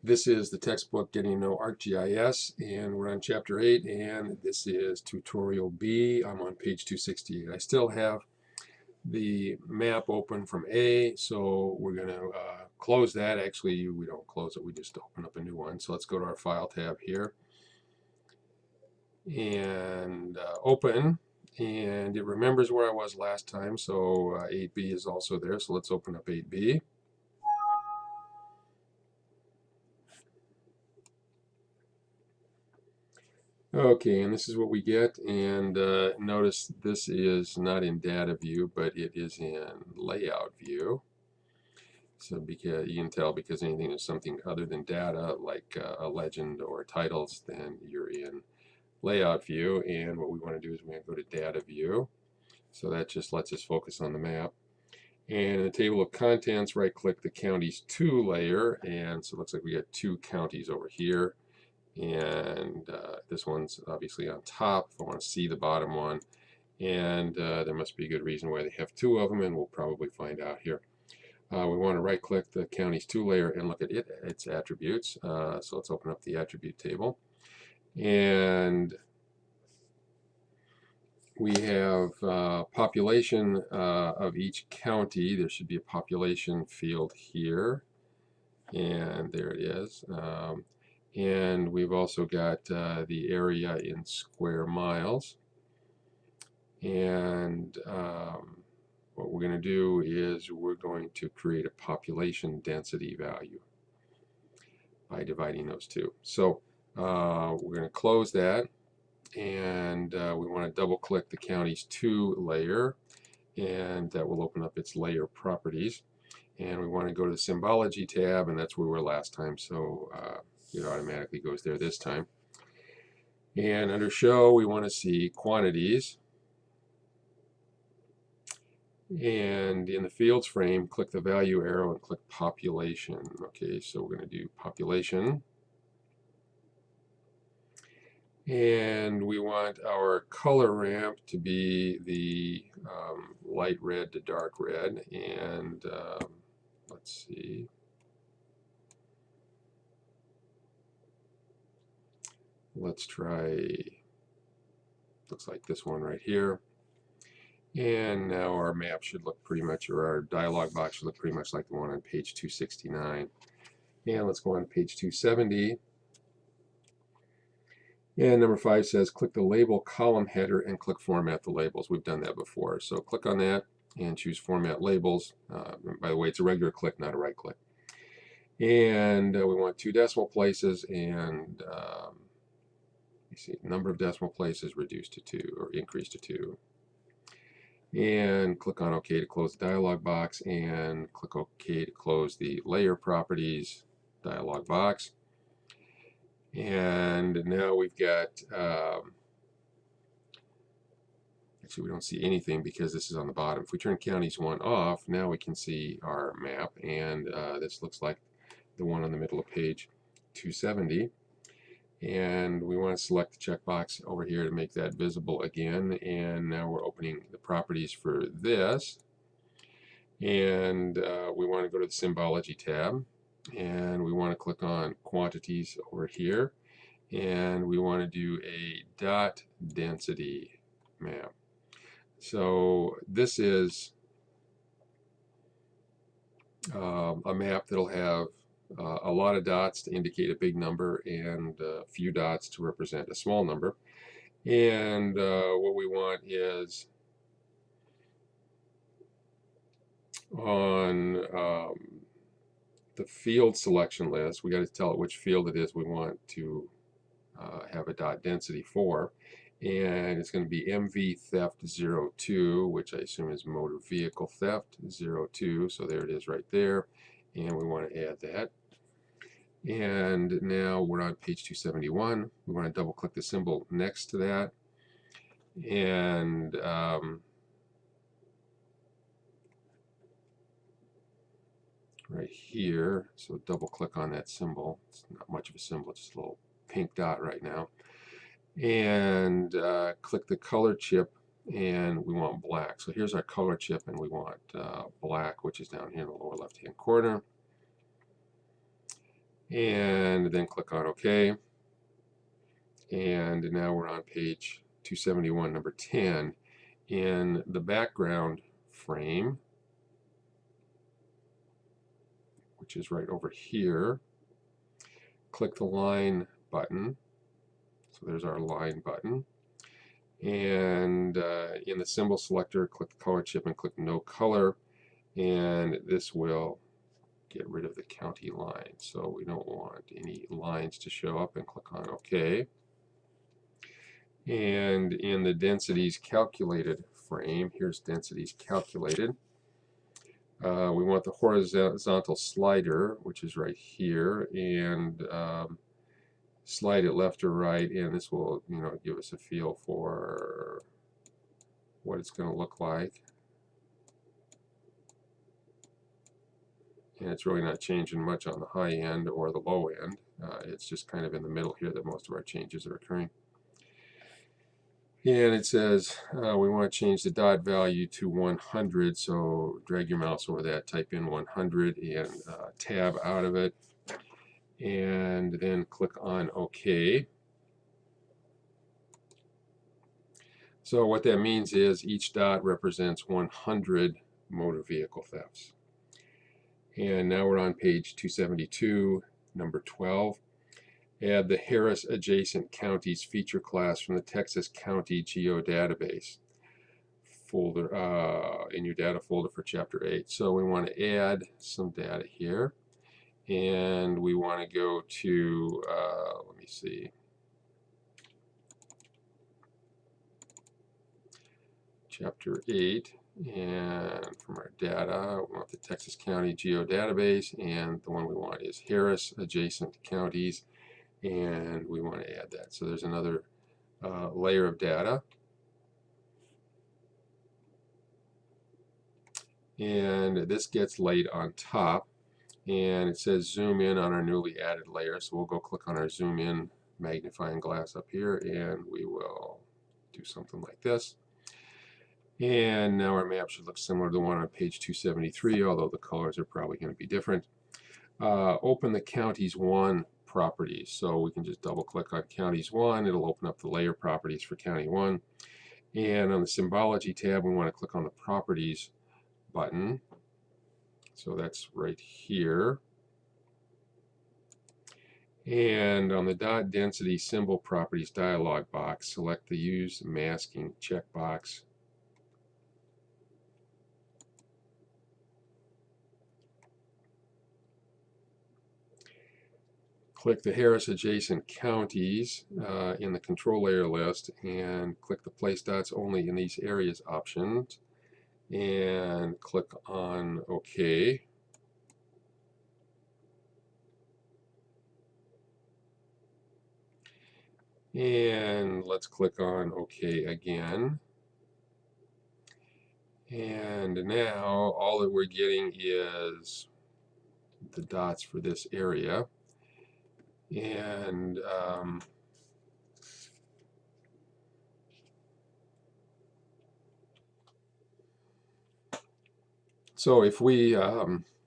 This is the textbook Getting to Know ArcGIS, and we're on Chapter 8, and this is Tutorial B. I'm on page 268. I still have the map open from A, so we're going to close that. Actually, we don't close it, we just open up a new one. So let's go to our File tab here, and open, and it remembers where I was last time, so 8B is also there, so let's open up 8B. Okay, and this is what we get, and notice this is not in data view, but it is in layout view. So because you can tell, because anything is something other than data, like a legend or titles, then you're in layout view. And what we want to do is we're going to go to data view. So that just lets us focus on the map. And in the table of contents, right click the counties to layer, and so it looks like we got two counties over here. And this one's obviously on top if I want to see the bottom one, and there must be a good reason why they have two of them, and we'll probably find out here. We want to right click the counties to layer and look at its attributes. So let's open up the attribute table, and we have population of each county. There should be a population field here, and there it is. And we've also got the area in square miles. And what we're going to do is we're going to create a population density value by dividing those two. So we're going to close that, and we want to double click the counties to layer, and that will open up its layer properties. And we want to go to the symbology tab, and that's where we were last time, so it automatically goes there this time. And under show, we want to see quantities. And in the fields frame, click the value arrow and click population. Okay, so we're going to do population. And we want our color ramp to be the light red to dark red. And let's see. Let's try, looks like this one right here. And now our map should look pretty much, or our dialog box should look pretty much like the one on page 269. And let's go on page 270. And number 5 says click the label column header and click format the labels. We've done that before. So click on that and choose format labels. By the way, it's a regular click, not a right click. And we want 2 decimal places, and you see number of decimal places reduced to 2 or increased to 2. And click on OK to close the dialog box, and click OK to close the layer properties dialog box. And now we've got, actually we don't see anything because this is on the bottom. If we turn counties 1 off, now we can see our map, and this looks like the one on the middle of page 270. And we want to select the checkbox over here to make that visible again. And now we're opening the properties for this. And we want to go to the symbology tab, and we want to click on quantities over here, and we want to do a dot density map. So this is a map that'll have a lot of dots to indicate a big number and a few dots to represent a small number. And what we want is on the field selection list, we got to tell it which field it is we want to have a dot density for. And it's going to be MV theft 02, which I assume is motor vehicle theft 02. So there it is right there. And we want to add that. And now we're on page 271. We want to double click the symbol next to that. And right here, so double click on that symbol. It's not much of a symbol, just a little pink dot right now. And click the color chip, and we want black. So here's our color chip, and we want black, which is down here in the lower left hand corner. and then click on OK. And now we're on page 271, number 10. In the background frame, which is right over here, click the line button. So there's our line button. And in the symbol selector, click the color chip and click no color. And this will get rid of the county line. So we don't want any lines to show up, and click on OK. And in the densities calculated frame, here's densities calculated. We want the horizontal slider, which is right here, and slide it left or right, and this will, give us a feel for what it's going to look like. And it's really not changing much on the high end or the low end. It's just kind of in the middle here that most of our changes are occurring. And it says we want to change the dot value to 100, so drag your mouse over that, type in 100 and tab out of it, and then click on OK. So what that means is each dot represents 100 motor vehicle thefts. And now we're on page 272, number 12. Add the Harris Adjacent Counties feature class from the Texas County Geodatabase folder in your data folder for Chapter 8. So we want to add some data here. And we want to go to, let me see, Chapter 8. And from our data, we want the Texas County Geodatabase, and the one we want is Harris Adjacent Counties, and we want to add that. So there's another layer of data. And this gets laid on top, and it says zoom in on our newly added layer. So we'll go click on our zoom in magnifying glass up here, and we will do something like this. And now our map should look similar to the one on page 273, although the colors are probably going to be different. Open the Counties 1 properties. So we can just double click on Counties 1. It'll open up the layer properties for County 1. And on the Symbology tab, we want to click on the Properties button. So that's right here. And on the dot density symbol properties dialog box, select the Use Masking checkbox. Click the Harris Adjacent Counties in the control layer list, and click the Place Dots Only in These Areas options, and click on OK. And let's click on OK again. And now all that we're getting is the dots for this area. And so if we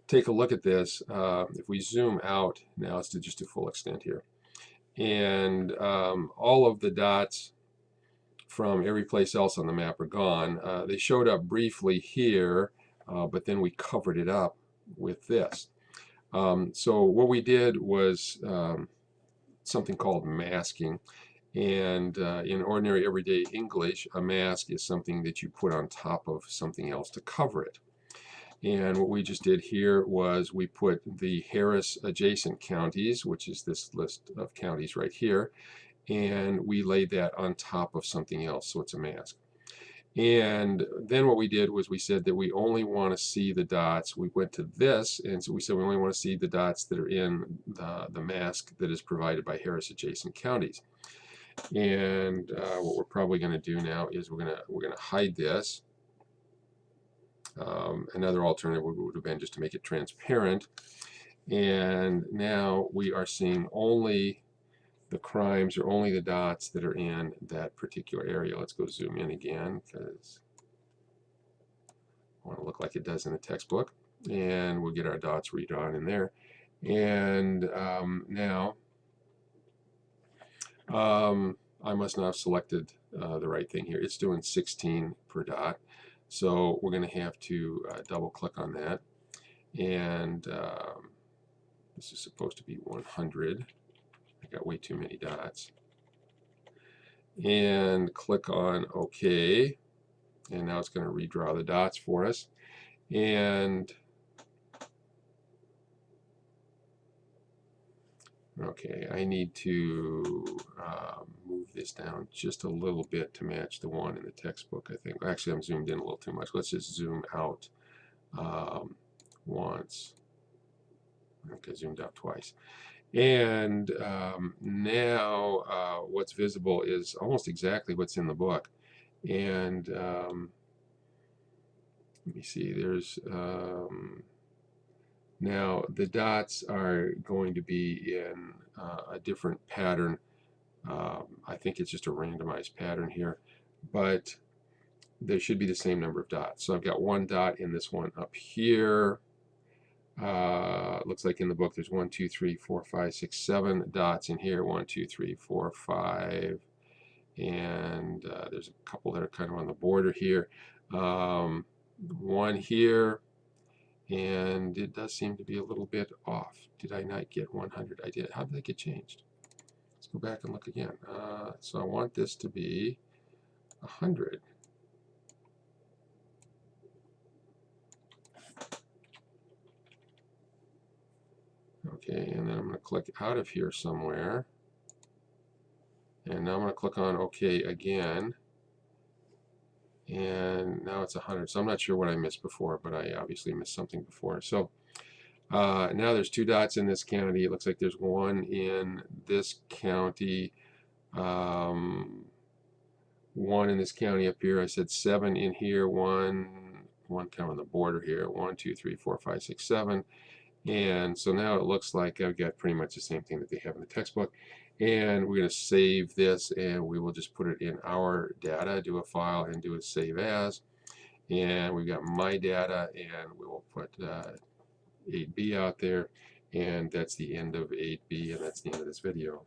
take a look at this, if we zoom out, now let's do just to full extent here, and all of the dots from every place else on the map are gone. They showed up briefly here, but then we covered it up with this. So what we did was something called masking. And in ordinary everyday English, a mask is something that you put on top of something else to cover it. And what we just did here was we put the Harris Adjacent Counties, which is this list of counties right here, and we laid that on top of something else, so it's a mask. And then what we did was we said that we only want to see the dots. We went to this, and so we said we only want to see the dots that are in the mask that is provided by Harris Adjacent Counties. And what we're probably going to do now is we're going to hide this. Another alternative would have been just to make it transparent. And now we are seeing only the crimes or only the dots that are in that particular area. Let's go zoom in again because I want to look like it does in the textbook. And we'll get our dots redrawn in there. And now I must not have selected the right thing here. It's doing 16 per dot. So we're going to have to double click on that. And this is supposed to be 100. I got way too many dots. And click on OK. And now it's going to redraw the dots for us. And okay, I need to move this down just a little bit to match the one in the textbook, I think. Actually, I'm zoomed in a little too much. Let's just zoom out once. Okay, zoomed out twice. And now what's visible is almost exactly what's in the book. And let me see, there's now the dots are going to be in a different pattern. I think it's just a randomized pattern here, but there should be the same number of dots. So I've got one dot in this one up here. Looks like in the book there's 1, 2, 3, 4, 5, 6, 7 dots in here. 1, 2, 3, 4, 5, and there's a couple that are kind of on the border here. One here, and it does seem to be a little bit off. Did I not get 100? I did. How did that get changed? Let's go back and look again. So I want this to be 100. Okay, and then I'm going to click out of here somewhere. And now I'm going to click on OK again. And now it's 100. So I'm not sure what I missed before, but I obviously missed something before. So now there's 2 dots in this county. It looks like there's 1 in this county, 1 in this county up here. I said 7 in here, 1 kind of on the border here. 1, 2, 3, 4, 5, 6, 7. And so now it looks like I've got pretty much the same thing that they have in the textbook. And we're going to save this, and we will just put it in our data, do a file, and do a save as. And we've got my data, and we will put 8B out there. And that's the end of 8B, and that's the end of this video.